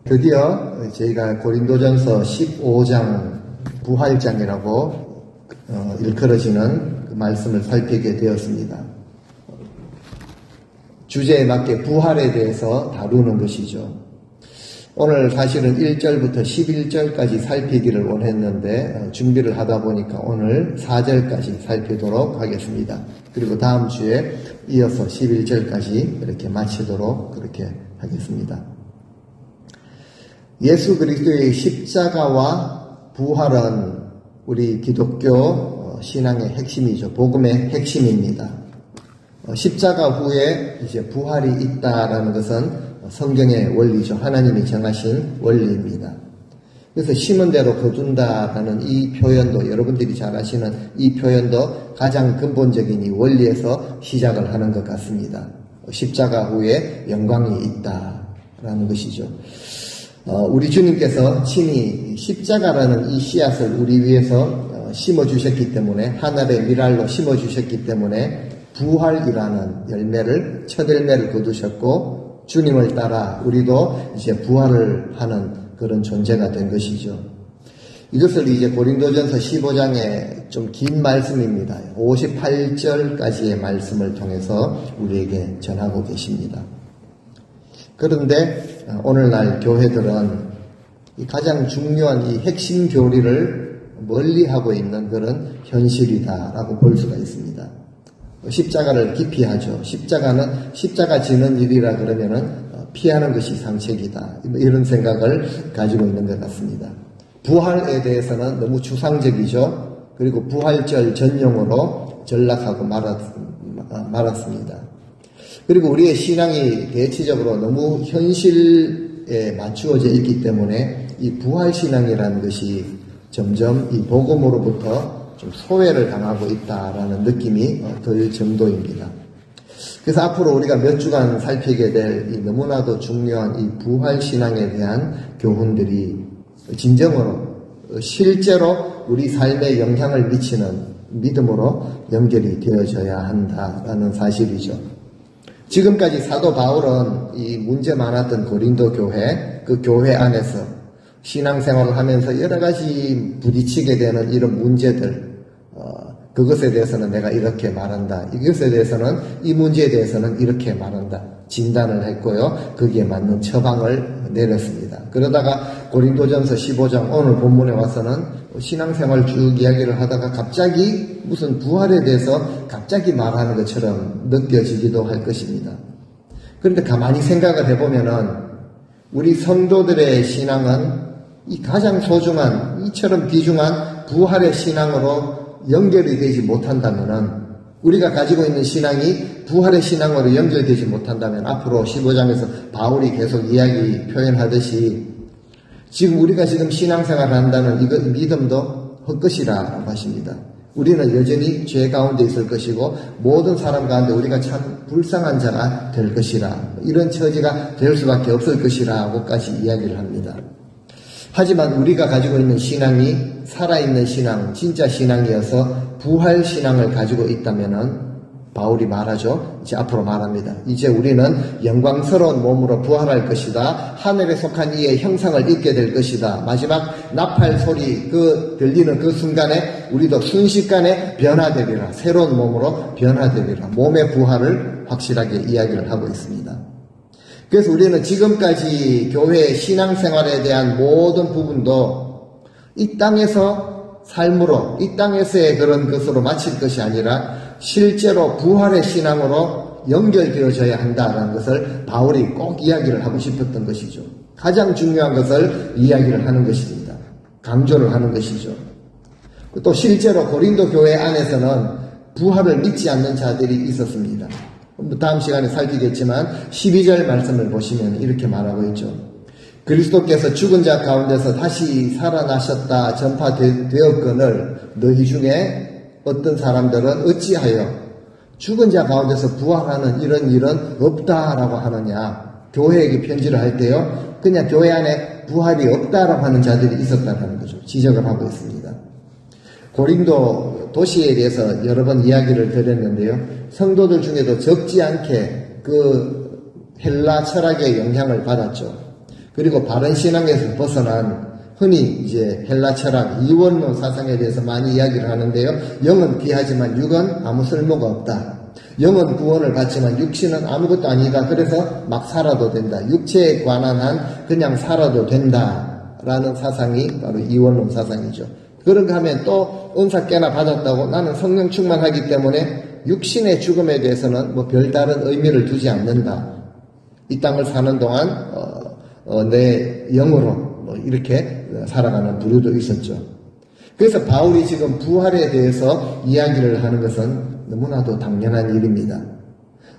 드디어 저희가 고린도전서 15장 부활장이라고 일컬어지는 그 말씀을 살피게 되었습니다. 주제에 맞게 부활에 대해서 다루는 것이죠. 오늘 사실은 1절부터 11절까지 살피기를 원했는데 준비를 하다 보니까 오늘 4절까지 살피도록 하겠습니다. 그리고 다음 주에 이어서 11절까지 이렇게 마치도록 그렇게 하겠습니다. 예수 그리스도의 십자가와 부활은 우리 기독교 신앙의 핵심이죠. 복음의 핵심입니다. 십자가 후에 이제 부활이 있다라는 것은 성경의 원리죠. 하나님이 정하신 원리입니다. 그래서 심은 대로 거둔다라는 이 표현도 여러분들이 잘 아시는 이 표현도 가장 근본적인 이 원리에서 시작을 하는 것 같습니다. 십자가 후에 영광이 있다라는 것이죠. 우리 주님께서 친히 십자가라는 이 씨앗을 우리 위해서 심어주셨기 때문에 하늘의 밀알로 심어주셨기 때문에 부활이라는 열매를 첫 열매를 거두셨고 주님을 따라 우리도 이제 부활을 하는 그런 존재가 된 것이죠. 이것을 이제 고린도전서 15장의 좀 긴 말씀입니다. 58절까지의 말씀을 통해서 우리에게 전하고 계십니다. 그런데 오늘날 교회들은 가장 중요한 이 핵심 교리를 멀리하고 있는 그런 현실이다라고 볼 수가 있습니다. 십자가를 기피하죠. 십자가 지는 일이라 그러면은 피하는 것이 상책이다. 이런 생각을 가지고 있는 것 같습니다. 부활에 대해서는 너무 추상적이죠. 그리고 부활절 전용으로 전락하고 말았습니다. 그리고 우리의 신앙이 대체적으로 너무 현실에 맞추어져 있기 때문에 이 부활신앙이라는 것이 점점 이 복음으로부터 좀 소외를 당하고 있다라는 느낌이 들 정도입니다. 그래서 앞으로 우리가 몇 주간 살피게 될 이 너무나도 중요한 이 부활신앙에 대한 교훈들이 진정으로 실제로 우리 삶에 영향을 미치는 믿음으로 연결이 되어져야 한다라는 사실이죠. 지금까지 사도 바울은 이 문제 많았던 고린도 교회, 그 교회 안에서 신앙생활을 하면서 여러 가지 부딪히게 되는 이런 문제들, 그것에 대해서는 내가 이렇게 말한다. 이것에 대해서는, 이 문제에 대해서는 이렇게 말한다. 진단을 했고요. 거기에 맞는 처방을 내렸습니다. 그러다가 고린도전서 15장 오늘 본문에 와서는 신앙생활 쭉 이야기를 하다가 갑자기 무슨 부활에 대해서 갑자기 말하는 것처럼 느껴지기도 할 것입니다. 그런데 가만히 생각을 해보면은 우리 성도들의 신앙은 이 가장 소중한, 이처럼 귀중한 부활의 신앙으로 연결이 되지 못한다면은, 우리가 가지고 있는 신앙이 부활의 신앙으로 연결되지 못한다면 앞으로 15장에서 바울이 계속 이야기 표현하듯이 지금 우리가 지금 신앙생활을 한다는 이거 믿음도 헛것이라고 하십니다. 우리는 여전히 죄 가운데 있을 것이고 모든 사람 가운데 우리가 참 불쌍한 자가 될 것이라, 이런 처지가 될 수밖에 없을 것이라고까지 이야기를 합니다. 하지만 우리가 가지고 있는 신앙이 살아있는 신앙, 진짜 신앙이어서 부활 신앙을 가지고 있다면은 바울이 말하죠. 이제 앞으로 말합니다. 이제 우리는 영광스러운 몸으로 부활할 것이다. 하늘에 속한 이의 형상을 입게 될 것이다. 마지막 나팔 소리 들리는 그 순간에 우리도 순식간에 변화되리라. 새로운 몸으로 변화되리라. 몸의 부활을 확실하게 이야기를 하고 있습니다. 그래서 우리는 지금까지 교회의 신앙생활에 대한 모든 부분도 이 땅에서 삶으로, 이 땅에서의 그런 것으로 마칠 것이 아니라 실제로 부활의 신앙으로 연결되어져야 한다는 것을 바울이 꼭 이야기를 하고 싶었던 것이죠. 가장 중요한 것을 이야기를 하는 것입니다. 강조를 하는 것이죠. 또 실제로 고린도 교회 안에서는 부활을 믿지 않는 자들이 있었습니다. 다음 시간에 살피겠지만 12절 말씀을 보시면 이렇게 말하고 있죠. 그리스도께서 죽은 자 가운데서 다시 살아나셨다 전파되었거늘 너희 중에 어떤 사람들은 어찌하여 죽은 자 가운데서 부활하는 이런 일은 없다라고 하느냐. 교회에게 편지를 할 때요, 그냥 교회 안에 부활이 없다라고 하는 자들이 있었다는 거죠. 지적을 하고 있습니다. 고린도 도시에 대해서 여러 번 이야기를 드렸는데요, 성도들 중에도 적지 않게 그 헬라 철학의 영향을 받았죠. 그리고 바른 신앙에서 벗어난 흔히 이제 헬라 철학, 이원론 사상에 대해서 많이 이야기를 하는데요, 영은 귀하지만 육은 아무 쓸모가 없다. 영은 구원을 받지만 육신은 아무것도 아니다. 그래서 막 살아도 된다. 육체에 관한 한 그냥 살아도 된다라는 사상이 바로 이원론 사상이죠. 그런가 하면 또 은사 깨나 받았다고 나는 성령 충만하기 때문에 육신의 죽음에 대해서는 뭐 별다른 의미를 두지 않는다. 이 땅을 사는 동안 내 영으로 이렇게 살아가는 부류도 있었죠. 그래서 바울이 지금 부활에 대해서 이야기를 하는 것은 너무나도 당연한 일입니다.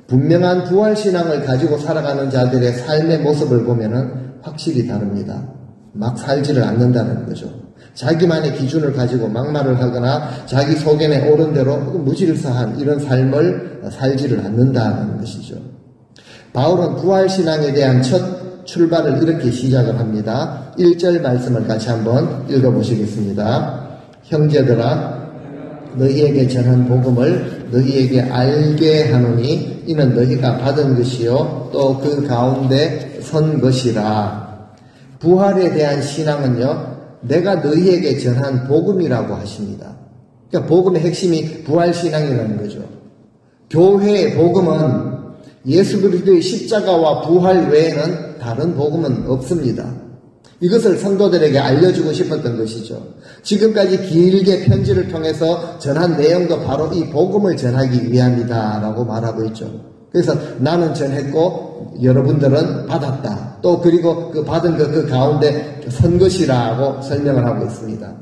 분명한 부활신앙을 가지고 살아가는 자들의 삶의 모습을 보면은 확실히 다릅니다. 막 살지를 않는다는 거죠. 자기만의 기준을 가지고 막말을 하거나 자기 속견에 오른 대로 무질서한 이런 삶을 살지를 않는다는 것이죠. 바울은 부활신앙에 대한 첫 출발을 이렇게 시작을 합니다. 1절 말씀을 같이 한번 읽어보시겠습니다. 형제들아, 너희에게 전한 복음을 너희에게 알게 하노니 이는 너희가 받은 것이요 또 그 가운데 선 것이라. 부활에 대한 신앙은요, 내가 너희에게 전한 복음이라고 하십니다. 그러니까 복음의 핵심이 부활신앙이라는 거죠. 교회의 복음은 예수 그리스도의 십자가와 부활 외에는 다른 복음은 없습니다. 이것을 성도들에게 알려주고 싶었던 것이죠. 지금까지 길게 편지를 통해서 전한 내용도 바로 이 복음을 전하기 위함이다 라고 말하고 있죠. 그래서 나는 전했고 여러분들은 받았다. 또 그리고 그 받은 것 그 가운데 선 것이라고 설명을 하고 있습니다.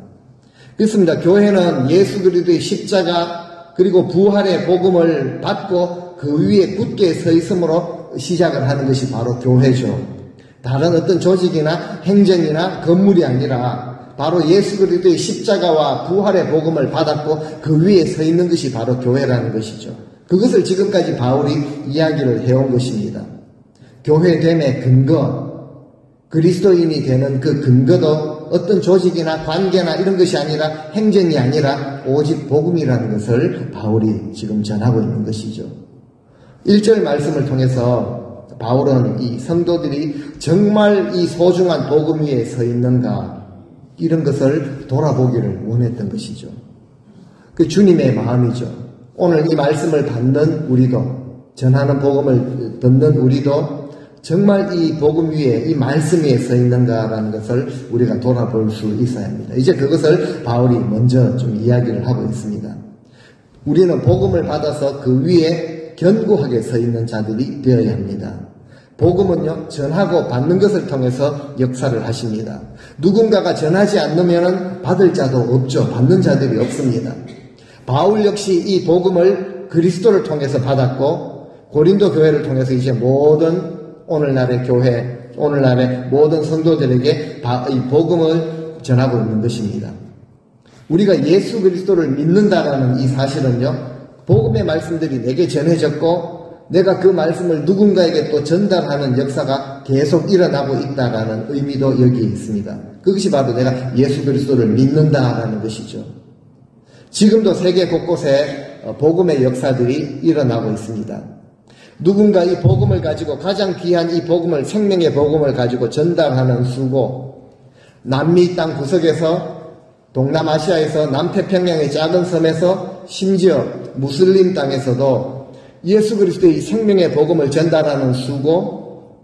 그렇습니다. 교회는 예수 그리스도의 십자가 그리고 부활의 복음을 받고 그 위에 굳게 서 있음으로 시작을 하는 것이 바로 교회죠. 다른 어떤 조직이나 행정이나 건물이 아니라 바로 예수 그리스도의 십자가와 부활의 복음을 받았고 그 위에 서 있는 것이 바로 교회라는 것이죠. 그것을 지금까지 바울이 이야기를 해온 것입니다. 교회됨의 근거, 그리스도인이 되는 그 근거도 어떤 조직이나 관계나 이런 것이 아니라 행정이 아니라 오직 복음이라는 것을 바울이 지금 전하고 있는 것이죠. 1절 말씀을 통해서 바울은 이 성도들이 정말 이 소중한 복음 위에 서 있는가 이런 것을 돌아보기를 원했던 것이죠. 그 주님의 마음이죠. 오늘 이 말씀을 받는 우리도, 전하는 복음을 듣는 우리도 정말 이 복음 위에, 이 말씀 위에 서 있는가라는 것을 우리가 돌아볼 수 있어야 합니다. 이제 그것을 바울이 먼저 좀 이야기를 하고 있습니다. 우리는 복음을 받아서 그 위에 견고하게 서 있는 자들이 되어야 합니다. 복음은요, 전하고 받는 것을 통해서 역사를 하십니다. 누군가가 전하지 않으면 받을 자도 없죠. 받는 자들이 없습니다. 바울 역시 이 복음을 그리스도를 통해서 받았고 고린도 교회를 통해서 이제 모든 오늘날의 교회, 오늘날의 모든 성도들에게 이 복음을 전하고 있는 것입니다. 우리가 예수 그리스도를 믿는다라는 이 사실은요, 복음의 말씀들이 내게 전해졌고 내가 그 말씀을 누군가에게 또 전달하는 역사가 계속 일어나고 있다라는 의미도 여기에 있습니다. 그것이 바로 내가 예수 그리스도를 믿는다라는 것이죠. 지금도 세계 곳곳에 복음의 역사들이 일어나고 있습니다. 누군가 이 복음을 가지고 가장 귀한 이 복음을, 생명의 복음을 가지고 전달하는 수고, 남미 땅 구석에서, 동남아시아에서, 남태평양의 작은 섬에서, 심지어 무슬림 땅에서도 예수 그리스도의 생명의 복음을 전달하는 수고,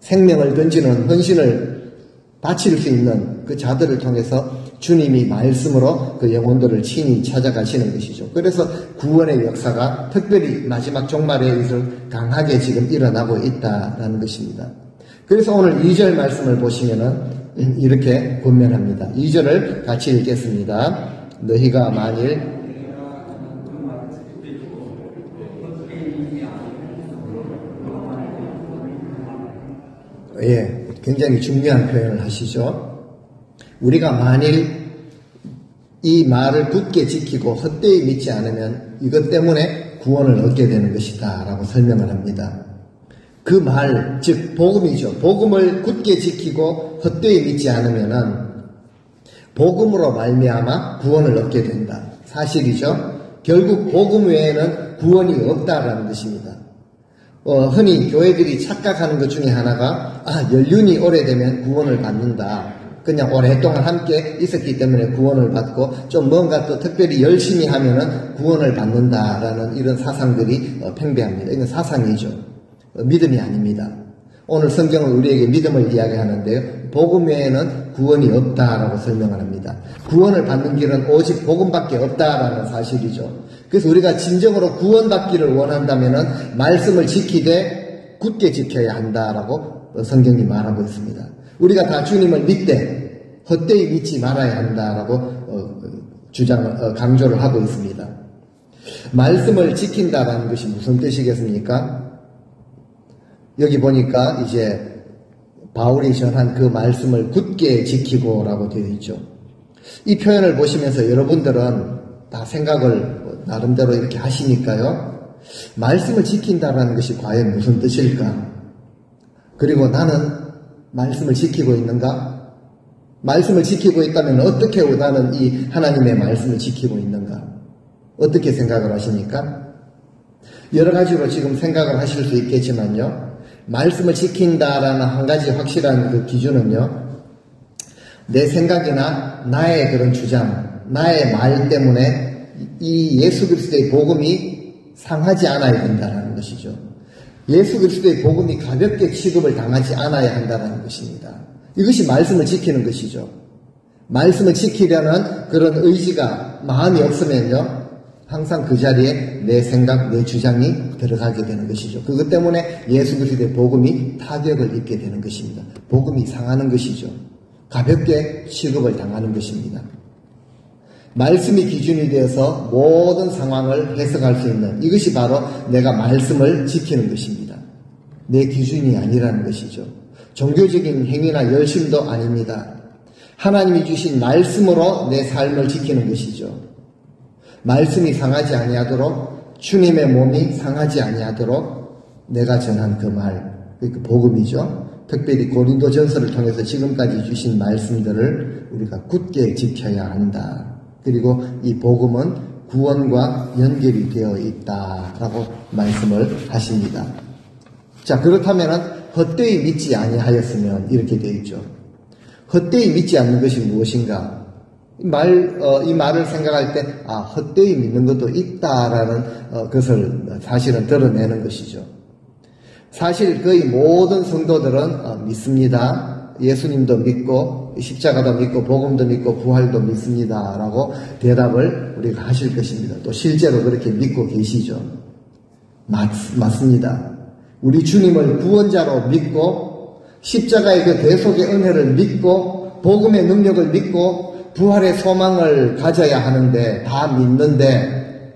생명을 던지는 헌신을 바칠 수 있는 그 자들을 통해서 주님이 말씀으로 그 영혼들을 친히 찾아가시는 것이죠. 그래서 구원의 역사가 특별히 마지막 종말에 의해서 강하게 지금 일어나고 있다라는 것입니다. 그래서 오늘 2절 말씀을 보시면은 이렇게 권면합니다. 2절을 같이 읽겠습니다. 너희가 만일 굉장히 중요한 표현을 하시죠. 우리가 만일 이 말을 굳게 지키고 헛되이 믿지 않으면 이것 때문에 구원을 얻게 되는 것이다 라고 설명을 합니다. 그 말, 즉 복음이죠. 복음을 굳게 지키고 헛되이 믿지 않으면은 복음으로 말미암아 구원을 얻게 된다. 사실이죠. 결국 복음 외에는 구원이 없다라는 것입니다. 흔히 교회들이 착각하는 것 중에 하나가 연륜이 오래되면 구원을 받는다. 그냥 오랫동안 함께 있었기 때문에 구원을 받고 좀 뭔가 또 특별히 열심히 하면은 구원을 받는다라는 이런 사상들이 팽배합니다. 이건 사상이죠. 믿음이 아닙니다. 오늘 성경은 우리에게 믿음을 이야기하는데요. 복음 외에는 구원이 없다라고 설명을 합니다. 구원을 받는 길은 오직 복음밖에 없다라는 사실이죠. 그래서 우리가 진정으로 구원받기를 원한다면은 말씀을 지키되 굳게 지켜야 한다라고 성경이 말하고 있습니다. 우리가 다 주님을 믿되 헛되이 믿지 말아야 한다라고 강조를 하고 있습니다. 말씀을 지킨다라는 것이 무슨 뜻이겠습니까? 여기 보니까 이제 바울이 전한 그 말씀을 굳게 지키고라고 되어 있죠. 이 표현을 보시면서 여러분들은 다 생각을 나름대로 이렇게 하시니까요. 말씀을 지킨다라는 것이 과연 무슨 뜻일까? 그리고 나는 말씀을 지키고 있는가? 말씀을 지키고 있다면 어떻게 나는 이 하나님의 말씀을 지키고 있는가? 어떻게 생각을 하십니까? 여러 가지로 지금 생각을 하실 수 있겠지만요. 말씀을 지킨다라는 한 가지 확실한 그 기준은요. 내 생각이나 나의 그런 주장, 나의 말 때문에 이 예수 그리스도의 복음이 상하지 않아야 된다는 것이죠. 예수 그리스도의 복음이 가볍게 취급을 당하지 않아야 한다는 것입니다. 이것이 말씀을 지키는 것이죠. 말씀을 지키려는 그런 의지가 마음이 없으면요. 항상 그 자리에 내 생각, 내 주장이 들어가게 되는 것이죠. 그것 때문에 예수 그리스도의 복음이 타격을 입게 되는 것입니다. 복음이 상하는 것이죠. 가볍게 취급을 당하는 것입니다. 말씀이 기준이 되어서 모든 상황을 해석할 수 있는 이것이 바로 내가 말씀을 지키는 것입니다. 내 기준이 아니라는 것이죠. 종교적인 행위나 열심도 아닙니다. 하나님이 주신 말씀으로 내 삶을 지키는 것이죠. 말씀이 상하지 아니하도록 주님의 몸이 상하지 아니하도록 내가 전한 그 말, 그 복음이죠. 특별히 고린도전서를 통해서 지금까지 주신 말씀들을 우리가 굳게 지켜야 한다. 그리고 이 복음은 구원과 연결이 되어 있다라고 말씀을 하십니다. 자, 그렇다면 헛되이 믿지 아니하였으면 이렇게 되어 있죠. 헛되이 믿지 않는 것이 무엇인가? 이 말을 생각할 때 헛되이 믿는 것도 있다라는 것을 사실은 드러내는 것이죠. 사실 거의 모든 성도들은 믿습니다. 예수님도 믿고 십자가도 믿고 복음도 믿고 부활도 믿습니다 라고 대답을 우리가 하실 것입니다. 또 실제로 그렇게 믿고 계시죠. 맞습니다. 우리 주님을 구원자로 믿고 십자가의 그 대속의 은혜를 믿고 복음의 능력을 믿고 부활의 소망을 가져야 하는데 다 믿는데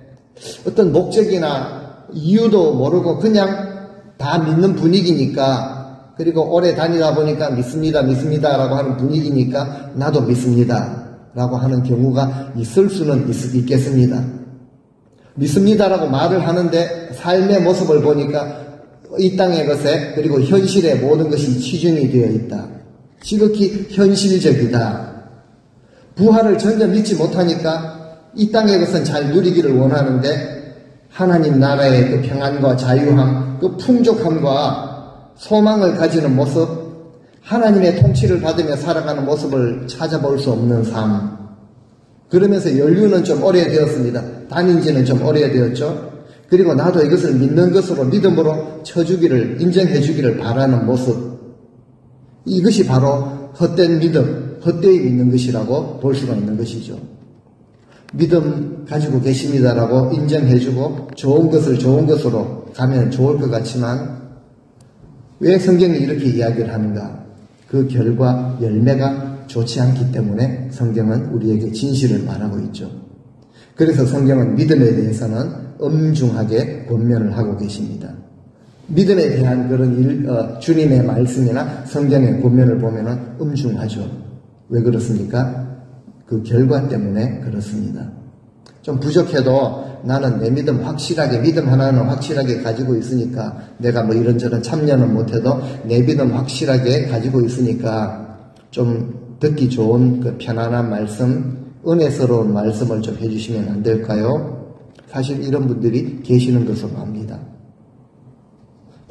어떤 목적이나 이유도 모르고 그냥 다 믿는 분위기니까 그리고 오래 다니다 보니까 믿습니다 라고 하는 분위기니까 나도 믿습니다 라고 하는 경우가 있을 수는 있겠습니다. 믿습니다 라고 말을 하는데 삶의 모습을 보니까 이 땅의 것에 그리고 현실의 모든 것이 치중이 되어 있다. 지극히 현실적이다. 부활을 전혀 믿지 못하니까 이 땅의 것은 잘 누리기를 원하는데 하나님 나라의 그 평안과 자유함, 그 풍족함과 소망을 가지는 모습, 하나님의 통치를 받으며 살아가는 모습을 찾아볼 수 없는 삶. 그러면서 연륜은 좀 오래되었습니다. 다닌 지는 좀 오래되었죠. 그리고 나도 이것을 믿는 것으로 믿음으로 쳐주기를, 인정해주기를 바라는 모습. 이것이 바로 헛된 믿음, 헛되이 믿는 것이라고 볼 수가 있는 것이죠. 믿음 가지고 계십니다라고 인정해주고 좋은 것을 좋은 것으로 가면 좋을 것 같지만 왜 성경이 이렇게 이야기를 하는가? 그 결과, 열매가 좋지 않기 때문에 성경은 우리에게 진실을 말하고 있죠. 그래서 성경은 믿음에 대해서는 엄중하게 권면을 하고 계십니다. 믿음에 대한 그런 주님의 말씀이나 성경의 권면을 보면은 엄중하죠. 왜 그렇습니까? 그 결과 때문에 그렇습니다. 좀 부족해도 나는 내 믿음 하나는 확실하게 가지고 있으니까, 내가 뭐 이런저런 참여는 못해도 내 믿음 확실하게 가지고 있으니까 좀 듣기 좋은 그 편안한 말씀, 은혜스러운 말씀을 좀 해주시면 안 될까요? 사실 이런 분들이 계시는 것으로 압니다.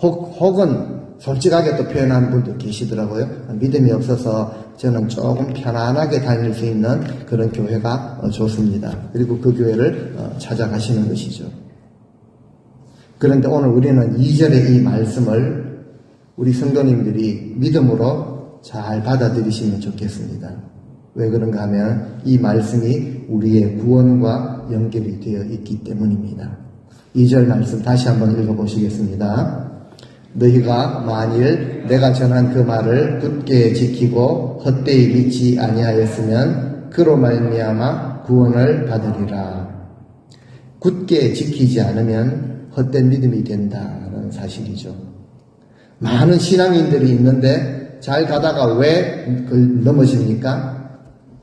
혹은 솔직하게 또 표현하는 분도 계시더라고요. 믿음이 없어서 저는 조금 편안하게 다닐 수 있는 그런 교회가 좋습니다. 그리고 그 교회를 찾아가시는 것이죠. 그런데 오늘 우리는 2절의 이 말씀을 우리 성도님들이 믿음으로 잘 받아들이시면 좋겠습니다. 왜 그런가 하면 이 말씀이 우리의 구원과 연결이 되어 있기 때문입니다. 2절 말씀 다시 한번 읽어보시겠습니다. 너희가 만일 내가 전한 그 말을 굳게 지키고 헛되이 믿지 아니하였으면 그로 말미암아 구원을 받으리라. 굳게 지키지 않으면 헛된 믿음이 된다는 사실이죠. 많은 신앙인들이 있는데 잘 가다가 왜 넘어집니까?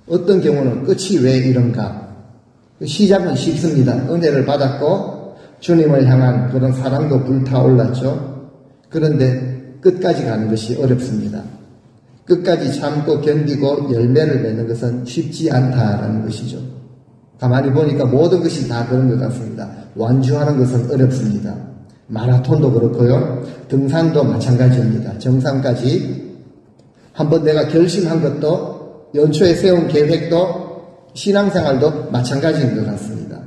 어떤 경우는 끝이 왜 이런가? 시작은 쉽습니다. 은혜를 받았고 주님을 향한 그런 사랑도 불타올랐죠. 그런데 끝까지 가는 것이 어렵습니다. 끝까지 참고 견디고 열매를 맺는 것은 쉽지 않다라는 것이죠. 가만히 보니까 모든 것이 다 그런 것 같습니다. 완주하는 것은 어렵습니다. 마라톤도 그렇고요. 등산도 마찬가지입니다. 정상까지 한번 내가 결심한 것도, 연초에 세운 계획도, 신앙생활도 마찬가지인 것 같습니다.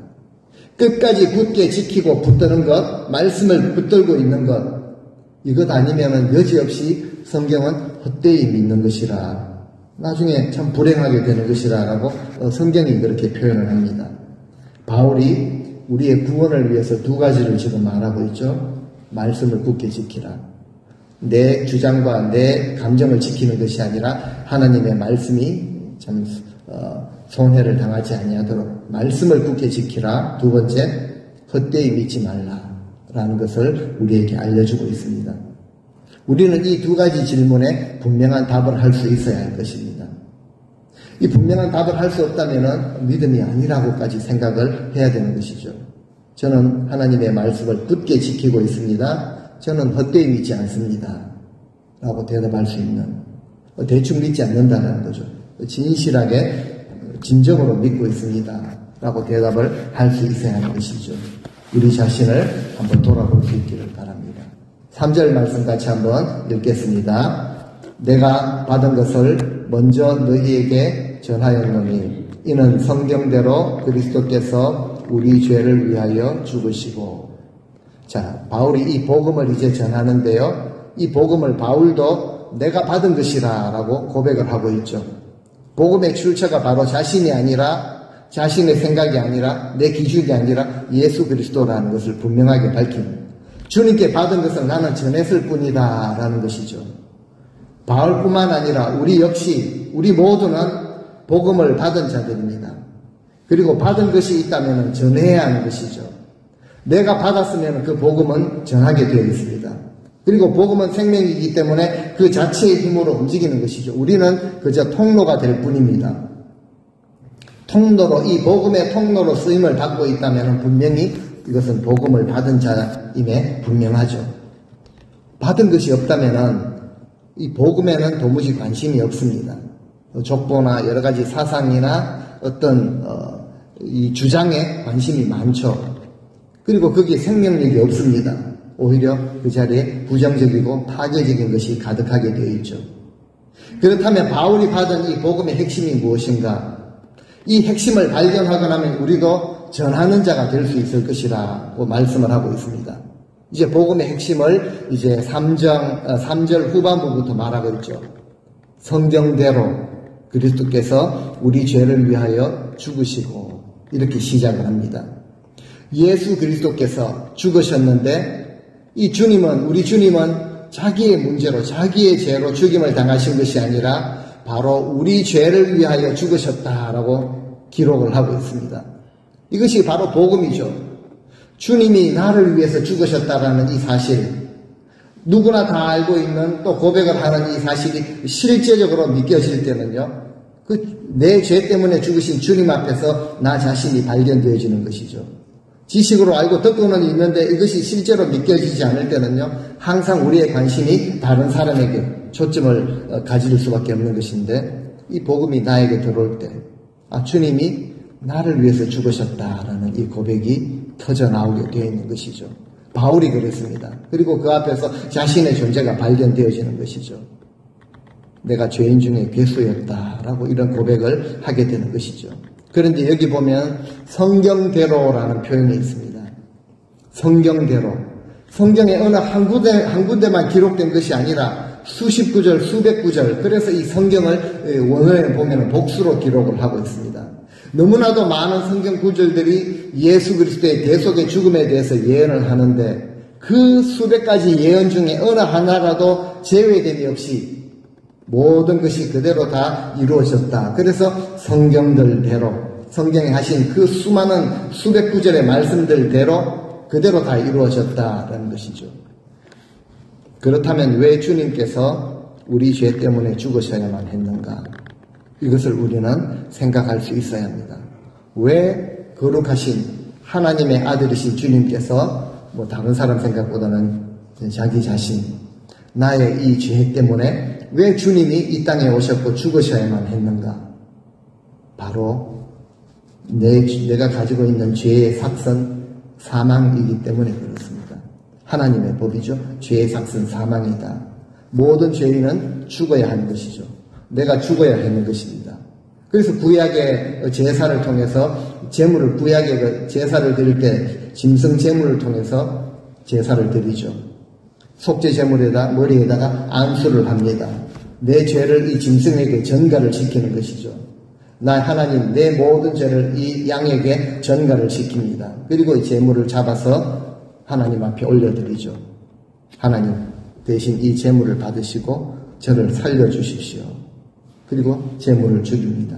끝까지 굳게 지키고 붙드는 것, 말씀을 붙들고 있는 것, 이것 아니면은 여지없이 성경은 헛되이 믿는 것이라, 나중에 참 불행하게 되는 것이라 라고 성경이 그렇게 표현을 합니다. 바울이 우리의 구원을 위해서 두 가지를 지금 말하고 있죠. 말씀을 굳게 지키라. 내 주장과 내 감정을 지키는 것이 아니라 하나님의 말씀이 참 손해를 당하지 아니하도록 말씀을 굳게 지키라. 두 번째, 헛되이 믿지 말라라는 것을 우리에게 알려주고 있습니다. 우리는 이 두 가지 질문에 분명한 답을 할 수 있어야 할 것입니다. 이 분명한 답을 할 수 없다면 믿음이 아니라고까지 생각을 해야 되는 것이죠. 저는 하나님의 말씀을 굳게 지키고 있습니다. 저는 헛되이 믿지 않습니다. 라고 대답할 수 있는, 대충 믿지 않는다는 거죠. 진실하게 진정으로 믿고 있습니다. 라고 대답을 할 수 있어야 하는 것이죠. 우리 자신을 한번 돌아볼 수 있기를 바랍니다. 3절 말씀 같이 한번 읽겠습니다. 내가 받은 것을 먼저 너희에게 전하였노니 이는 성경대로 그리스도께서 우리 죄를 위하여 죽으시고. 자, 바울이 이 복음을 이제 전하는데요. 이 복음을 바울도 내가 받은 것이라 라고 고백을 하고 있죠. 복음의 출처가 바로 자신이 아니라, 자신의 생각이 아니라, 내 기준이 아니라 예수 그리스도라는 것을 분명하게 밝힙니다. 주님께 받은 것을 나는 전했을 뿐이다 라는 것이죠. 바울뿐만 아니라 우리 역시, 우리 모두는 복음을 받은 자들입니다. 그리고 받은 것이 있다면 전해야 하는 것이죠. 내가 받았으면 그 복음은 전하게 되어 있습니다. 그리고 복음은 생명이기 때문에 그 자체의 힘으로 움직이는 것이죠. 우리는 그저 통로가 될 뿐입니다. 통로로, 이 복음의 통로로 쓰임을 받고 있다면 분명히 이것은 복음을 받은 자임에 분명하죠. 받은 것이 없다면 이 복음에는 도무지 관심이 없습니다. 족보나 여러 가지 사상이나 어떤 이 주장에 관심이 많죠. 그리고 거기에 생명력이 없습니다. 오히려 그 자리에 부정적이고 파괴적인 것이 가득하게 되어 있죠. 그렇다면 바울이 받은 이 복음의 핵심이 무엇인가? 이 핵심을 발견하고 나면 우리도 전하는 자가 될 수 있을 것이라고 말씀을 하고 있습니다. 이제 복음의 핵심을 이제 3절 후반부부터 말하고 있죠. 성경대로 그리스도께서 우리 죄를 위하여 죽으시고, 이렇게 시작을 합니다. 예수 그리스도께서 죽으셨는데 이 주님은, 우리 주님은 자기의 문제로, 자기의 죄로 죽임을 당하신 것이 아니라 바로 우리 죄를 위하여 죽으셨다라고 기록을 하고 있습니다. 이것이 바로 복음이죠. 주님이 나를 위해서 죽으셨다라는 이 사실, 누구나 다 알고 있는 또 고백을 하는 이 사실이 실제적으로 믿겨질 때는요, 내 죄 때문에 죽으신 주님 앞에서 나 자신이 발견되어지는 것이죠. 지식으로 알고 듣고는 있는데 이것이 실제로 믿겨지지 않을 때는요, 항상 우리의 관심이 다른 사람에게 초점을 가질 수밖에 없는 것인데, 이 복음이 나에게 들어올 때, 주님이 나를 위해서 죽으셨다라는 이 고백이 터져 나오게 되어 있는 것이죠. 바울이 그랬습니다. 그리고 그 앞에서 자신의 존재가 발견되어지는 것이죠. 내가 죄인 중에 괴수였다라고 이런 고백을 하게 되는 것이죠. 그런데 여기 보면 성경대로라는 표현이 있습니다. 성경대로. 성경의 어느 한 군데만 기록된 것이 아니라 수십 구절, 수백 구절, 그래서 이 성경을 원어에 보면 복수로 기록을 하고 있습니다. 너무나도 많은 성경 구절들이 예수 그리스도의 대속의 죽음에 대해서 예언을 하는데 그 수백 가지 예언 중에 어느 하나라도 제외됨이 없이 모든 것이 그대로 다 이루어졌다. 그래서 성경들대로, 성경에 하신 그 수많은 수백 구절의 말씀들대로 그대로 다 이루어졌다라는 것이죠. 그렇다면 왜 주님께서 우리 죄 때문에 죽으셔야만 했는가? 이것을 우리는 생각할 수 있어야 합니다. 왜 거룩하신 하나님의 아들이신 주님께서 다른 사람 생각보다는 자기 자신, 나의 이 죄 때문에 왜 주님이 이 땅에 오셨고 죽으셔야만 했는가? 바로 내가 가지고 있는 죄의 삭선, 사망이기 때문에 그렇습니다. 하나님의 법이죠. 죄의 삭선 사망이다. 모든 죄인은 죽어야 하는 것이죠. 내가 죽어야 하는 것입니다. 그래서 구약의 제사를 통해서 구약의 제사를 드릴 때 짐승 제물을 통해서 제사를 드리죠. 속죄 제물에다 머리에다가 안수를 합니다. 내 죄를 이 짐승에게 전가를 시키는 것이죠. 나 하나님 내 모든 죄를 이 양에게 전가를 시킵니다. 그리고 이 제물을 잡아서 하나님 앞에 올려드리죠. 하나님 대신 이 제물을 받으시고 저를 살려주십시오. 그리고 제물을 죽입니다.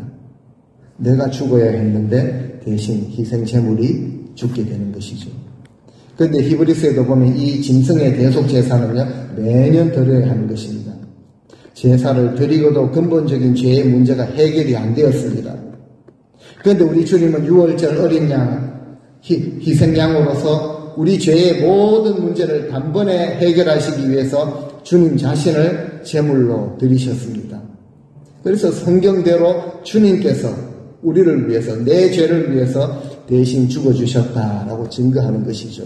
내가 죽어야 했는데 대신 희생 제물이 죽게 되는 것이죠. 그런데 히브리서에도 보면 이 짐승의 대속 제사는요, 매년 드려야 하는 것입니다. 제사를 드리고도 근본적인 죄의 문제가 해결이 안 되었습니다. 그런데 우리 주님은 6월절 어린 양, 희생양으로서 우리 죄의 모든 문제를 단번에 해결하시기 위해서 주님 자신을 제물로 드리셨습니다. 그래서 성경대로 주님께서 우리를 위해서, 내 죄를 위해서 대신 죽어주셨다라고 증거하는 것이죠.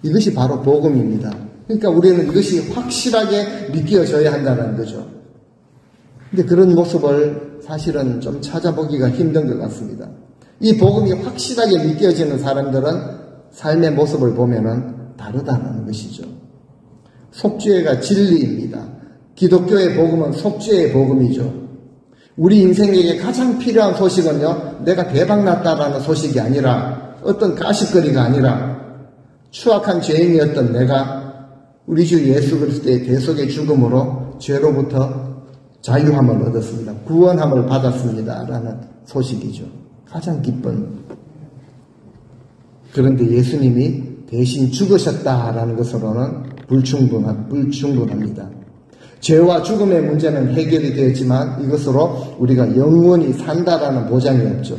이것이 바로 복음입니다. 그러니까 우리는 이것이 확실하게 믿겨져야 한다는 거죠. 근데 그런 모습을 사실은 좀 찾아보기가 힘든 것 같습니다. 이 복음이 확실하게 믿겨지는 사람들은 삶의 모습을 보면은 다르다는 것이죠. 속죄가 진리입니다. 기독교의 복음은 속죄의 복음이죠. 우리 인생에게 가장 필요한 소식은요, 내가 대박났다라는 소식이 아니라, 어떤 가십거리가 아니라, 추악한 죄인이었던 내가 우리 주 예수 그리스도의 대속의 죽음으로 죄로부터 자유함을 얻었습니다. 구원함을 받았습니다. 라는 소식이죠. 가장 기쁜. 그런데 예수님이 대신 죽으셨다라는 것으로는 불충분합니다. 죄와 죽음의 문제는 해결이 되었지만 이것으로 우리가 영원히 산다라는 보장이 없죠.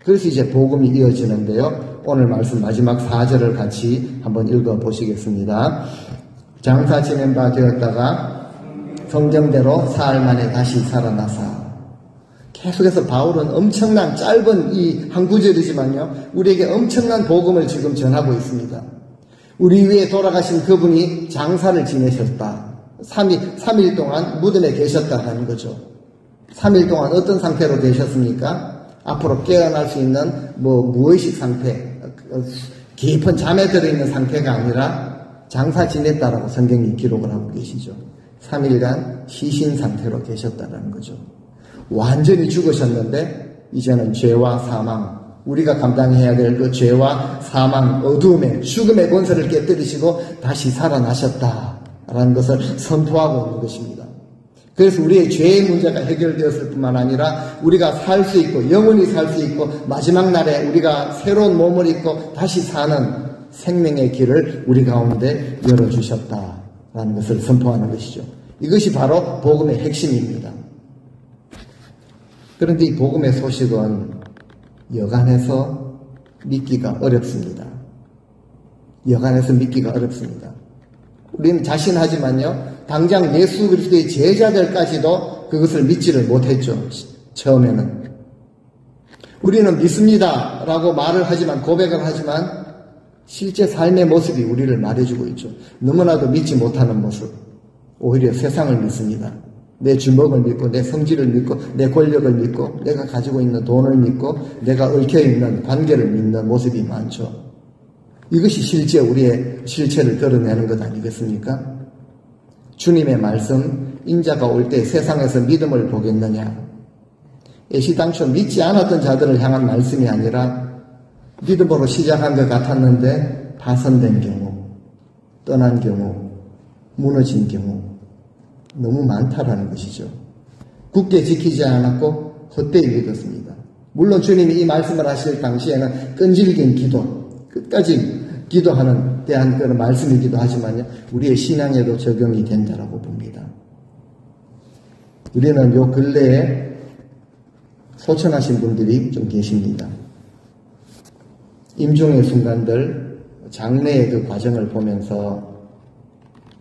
그래서 이제 복음이 이어지는데요. 오늘 말씀 마지막 4절을 같이 한번 읽어보시겠습니다. 장사 지낸 바 되었다가 성경대로 사흘 만에 다시 살아나사. 계속해서 바울은 엄청난 짧은 이 한 구절이지만요, 우리에게 엄청난 복음을 지금 전하고 있습니다. 우리 위에 돌아가신 그분이 장사를 지내셨다. 3일 동안 무덤에 계셨다는 거죠. 3일 동안 어떤 상태로 되셨습니까? 앞으로 깨어날 수 있는 무의식 상태, 깊은 잠에 들어있는 상태가 아니라 장사 지냈다라고 성경이 기록을 하고 계시죠. 3일간 시신 상태로 계셨다는 거죠. 완전히 죽으셨는데 이제는 죄와 사망, 우리가 감당해야 될 그 죄와 사망, 어두움의 죽음의 권세를 깨뜨리시고 다시 살아나셨다라는 것을 선포하고 있는 것입니다. 그래서 우리의 죄의 문제가 해결되었을 뿐만 아니라 우리가 살 수 있고 영원히 살 수 있고 마지막 날에 우리가 새로운 몸을 입고 다시 사는 생명의 길을 우리 가운데 열어주셨다. 라는 것을 선포하는 것이죠. 이것이 바로 복음의 핵심입니다. 그런데 이 복음의 소식은 여간해서 믿기가 어렵습니다. 여간해서 믿기가 어렵습니다. 우리는 자신하지만요, 당장 예수 그리스도의 제자들까지도 그것을 믿지를 못했죠. 처음에는. 우리는 믿습니다 라고 말을 하지만, 고백을 하지만 실제 삶의 모습이 우리를 말해주고 있죠. 너무나도 믿지 못하는 모습. 오히려 세상을 믿습니다. 내 주먹을 믿고, 내 성질을 믿고, 내 권력을 믿고, 내가 가지고 있는 돈을 믿고, 내가 얽혀있는 관계를 믿는 모습이 많죠. 이것이 실제 우리의 실체를 드러내는 것 아니겠습니까? 주님의 말씀, 인자가 올 때 세상에서 믿음을 보겠느냐. 애시당초 믿지 않았던 자들을 향한 말씀이 아니라 믿음으로 시작한 것 같았는데 파손된 경우, 떠난 경우, 무너진 경우 너무 많다라는 것이죠. 굳게 지키지 않았고 헛되이 믿었습니다. 물론 주님이 이 말씀을 하실 당시에는 끈질긴 기도, 끝까지 기도하는 대한 그런 말씀이기도 하지만요, 우리의 신앙에도 적용이 된다라고 봅니다. 우리는 요 근래에 소천하신 분들이 좀 계십니다. 임종의 순간들, 장래의 그 과정을 보면서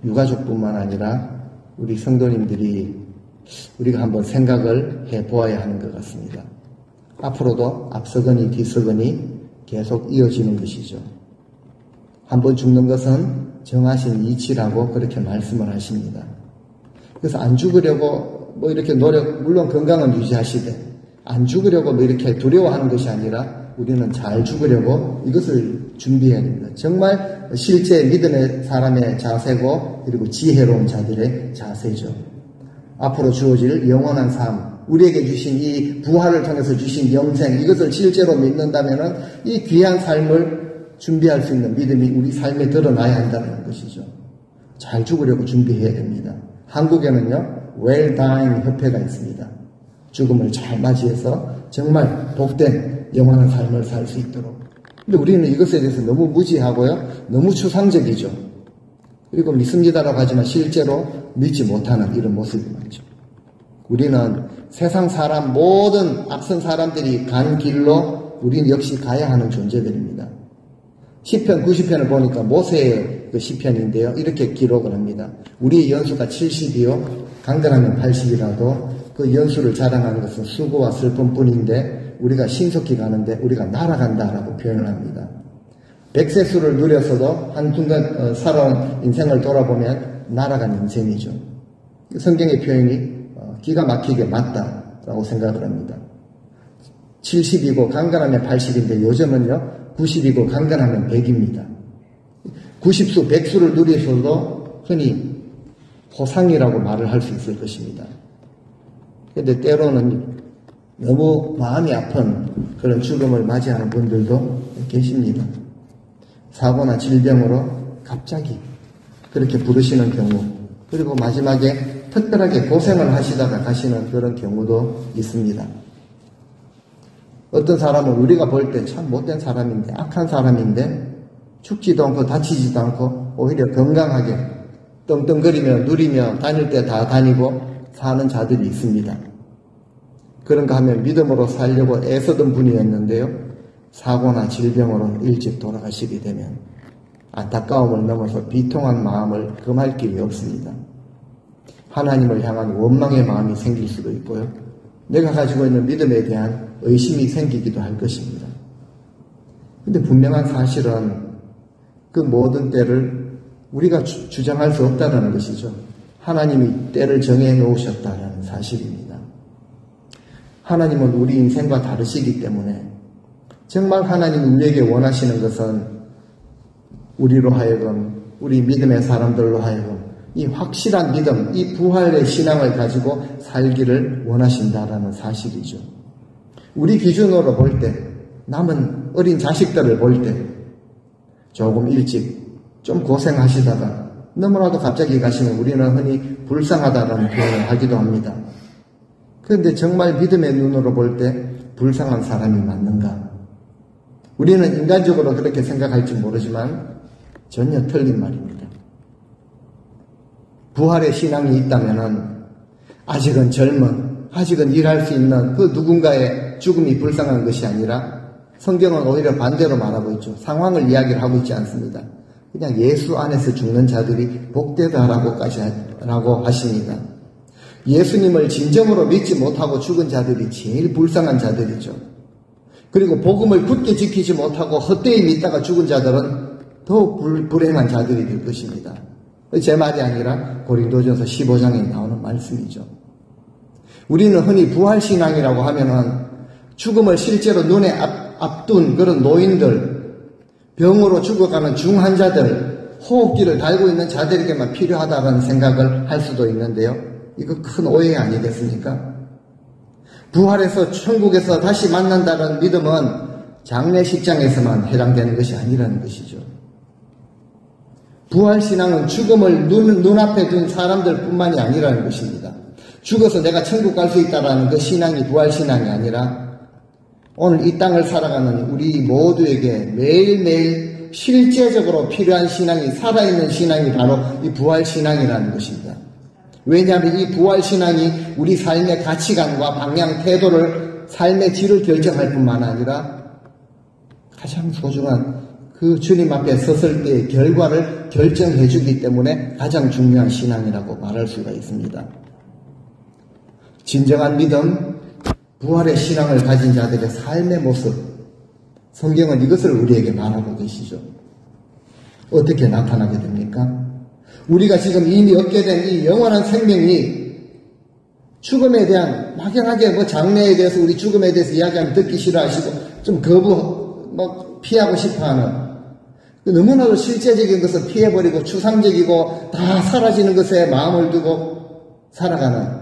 유가족뿐만 아니라 우리 성도님들이 우리가 한번 생각을 해보아야 하는 것 같습니다. 앞으로도 앞서거니 뒤서거니 계속 이어지는 것이죠. 한번 죽는 것은 정하신 이치라고 그렇게 말씀을 하십니다. 그래서 안 죽으려고 뭐 이렇게 물론 건강은 유지하시되 안 죽으려고 뭐 이렇게 두려워하는 것이 아니라 우리는 잘 죽으려고 이것을 준비해야 됩니다. 정말 실제 믿음의 사람의 자세고 그리고 지혜로운 자들의 자세죠. 앞으로 주어질 영원한 삶, 우리에게 주신 이 부활을 통해서 주신 영생, 이것을 실제로 믿는다면은 이 귀한 삶을 준비할 수 있는 믿음이 우리 삶에 드러나야 한다는 것이죠. 잘 죽으려고 준비해야 됩니다. 한국에는요, Well Dying 협회가 있습니다. 죽음을 잘 맞이해서 정말 복된 영원한 삶을 살 수 있도록. 근데 우리는 이것에 대해서 너무 무지하고요, 너무 추상적이죠. 그리고 믿습니다라고 하지만 실제로 믿지 못하는 이런 모습이 많죠. 우리는 세상 사람, 모든 앞선 사람들이 간 길로 우리는 역시 가야 하는 존재들입니다. 시편 90편을 보니까 모세의 그 시편인데요, 이렇게 기록을 합니다. 우리의 연수가 70이요 강건하면 80이라도 그 연수를 자랑하는 것은 수고와 슬픔뿐인데 우리가 신속히 가는데 우리가 날아간다라고 표현을 합니다. 백세수를 누려서도 한순간 살아온 인생을 돌아보면 날아간 인생이죠. 성경의 표현이 기가 막히게 맞다라고 생각을 합니다. 70이고 강건하면 80인데 요즘은요 90이고 강건하면 100입니다. 90수, 100수를 누리셔도 흔히 호상이라고 말을 할 수 있을 것입니다. 그런데 때로는 너무 마음이 아픈 그런 죽음을 맞이하는 분들도 계십니다. 사고나 질병으로 갑자기 그렇게 부르시는 경우, 그리고 마지막에 특별하게 고생을 하시다가 가시는 그런 경우도 있습니다. 어떤 사람은 우리가 볼 때 참 못된 사람인데, 악한 사람인데 죽지도 않고 다치지도 않고 오히려 건강하게 떵떵거리며 누리며 다닐 때 다 다니고 사는 자들이 있습니다. 그런가 하면 믿음으로 살려고 애쓰던 분이었는데요, 사고나 질병으로 일찍 돌아가시게 되면 안타까움을 넘어서 비통한 마음을 금할 길이 없습니다. 하나님을 향한 원망의 마음이 생길 수도 있고요, 내가 가지고 있는 믿음에 대한 의심이 생기기도 할 것입니다. 근데 분명한 사실은 그 모든 때를 우리가 주장할 수 없다는 것이죠. 하나님이 때를 정해 놓으셨다는 사실입니다. 하나님은 우리 인생과 다르시기 때문에 정말 하나님이 우리에게 원하시는 것은 우리로 하여금, 우리 믿음의 사람들로 하여금 이 확실한 믿음, 이 부활의 신앙을 가지고 살기를 원하신다라는 사실이죠. 우리 기준으로 볼 때, 남은 어린 자식들을 볼 때 조금 일찍 좀 고생하시다가 너무나도 갑자기 가시면 우리는 흔히 불쌍하다라는 표현을 하기도 합니다. 그런데 정말 믿음의 눈으로 볼 때 불쌍한 사람이 맞는가? 우리는 인간적으로 그렇게 생각할지 모르지만 전혀 틀린 말입니다. 부활의 신앙이 있다면은 아직은 젊은, 아직은 일할 수 있는 그 누군가의 죽음이 불쌍한 것이 아니라 성경은 오히려 반대로 말하고 있죠. 상황을 이야기를 하고 있지 않습니다. 그냥 예수 안에서 죽는 자들이 복되다라고 하십니다. 예수님을 진정으로 믿지 못하고 죽은 자들이 제일 불쌍한 자들이죠. 그리고 복음을 굳게 지키지 못하고 헛되이 믿다가 죽은 자들은 더욱 불행한 자들이 될 것입니다. 제 말이 아니라 고린도전서 15장에 나오는 말씀이죠. 우리는 흔히 부활신앙이라고 하면은 죽음을 실제로 눈에 앞둔 그런 노인들, 병으로 죽어가는 중환자들, 호흡기를 달고 있는 자들에게만 필요하다는 생각을 할 수도 있는데요. 이거 큰 오해 아니겠습니까? 부활해서 천국에서 다시 만난다는 믿음은 장례식장에서만 해당되는 것이 아니라는 것이죠. 부활신앙은 죽음을 눈앞에 둔 사람들 뿐만이 아니라는 것입니다. 죽어서 내가 천국 갈 수 있다라는 그 신앙이 부활신앙이 아니라 오늘 이 땅을 살아가는 우리 모두에게 매일매일 실제적으로 필요한 신앙이, 살아있는 신앙이 바로 이 부활신앙이라는 것입니다. 왜냐하면 이 부활신앙이 우리 삶의 가치관과 방향, 태도를, 삶의 질을 결정할 뿐만 아니라 가장 소중한 그 주님 앞에 섰을 때의 결과를 결정해 주기 때문에 가장 중요한 신앙이라고 말할 수가 있습니다. 진정한 믿음, 부활의 신앙을 가진 자들의 삶의 모습, 성경은 이것을 우리에게 말하고 계시죠. 어떻게 나타나게 됩니까? 우리가 지금 이미 얻게 된 이 영원한 생명이 죽음에 대한 막연하게 장래에 대해서 우리 죽음에 대해서 이야기하면 듣기 싫어하시고 좀 피하고 싶어하는 너무나도 실제적인 것을 피해버리고 추상적이고 다 사라지는 것에 마음을 두고 살아가는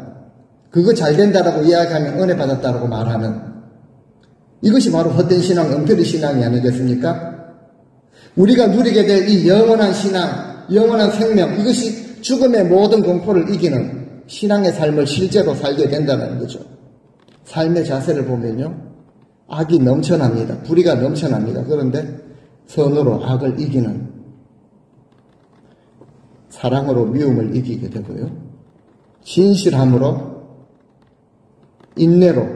그거 잘 된다라고 이야기하면 은혜 받았다라고 말하는 이것이 바로 헛된 신앙, 엉터리 신앙이 아니겠습니까? 우리가 누리게 될 이 영원한 신앙, 영원한 생명, 이것이 죽음의 모든 공포를 이기는 신앙의 삶을 실제로 살게 된다는 거죠. 삶의 자세를 보면요. 악이 넘쳐납니다. 불의가 넘쳐납니다. 그런데 선으로 악을 이기는 사랑으로 미움을 이기게 되고요. 진실함으로 인내로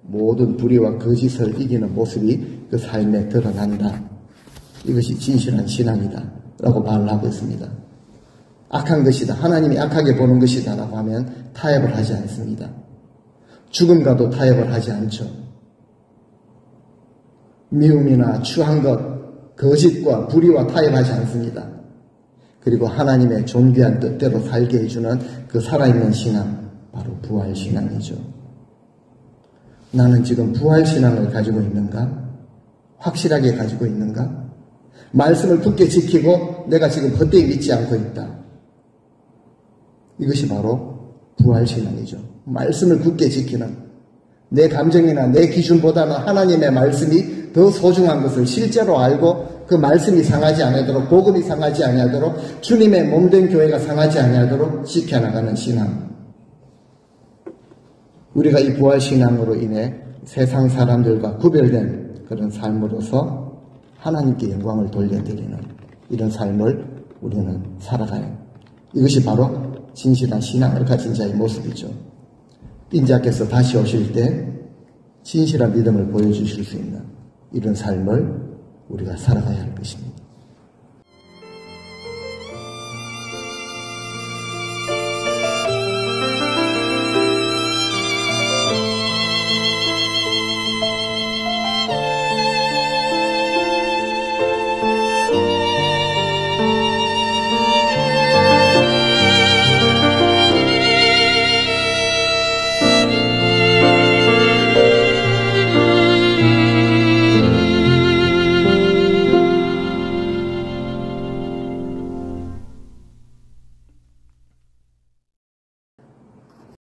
모든 불의와 거짓을 이기는 모습이 그 삶에 드러난다. 이것이 진실한 신앙이다 라고 말을 하고 있습니다. 악한 것이다, 하나님이 악하게 보는 것이다 라고 하면 타협을 하지 않습니다. 죽음과도 타협을 하지 않죠. 미움이나 추한 것, 거짓과 불의와 타협하지 않습니다. 그리고 하나님의 존귀한 뜻대로 살게 해주는 그 살아있는 신앙, 바로 부활신앙이죠. 나는 지금 부활신앙을 가지고 있는가? 확실하게 가지고 있는가? 말씀을 굳게 지키고 내가 지금 헛되이 믿지 않고 있다. 이것이 바로 부활신앙이죠. 말씀을 굳게 지키는, 내 감정이나 내 기준보다는 하나님의 말씀이 더 소중한 것을 실제로 알고 그 말씀이 상하지 않도록, 복음이 상하지 않도록, 주님의 몸된 교회가 상하지 않도록 지켜나가는 신앙. 우리가 이 부활신앙으로 인해 세상 사람들과 구별된 그런 삶으로서 하나님께 영광을 돌려드리는 이런 삶을 우리는 살아가요. 이것이 바로 진실한 신앙을 가진 자의 모습이죠. 인자께서 다시 오실 때 진실한 믿음을 보여주실 수 있는 이런 삶을 우리가 살아가야 할 것입니다.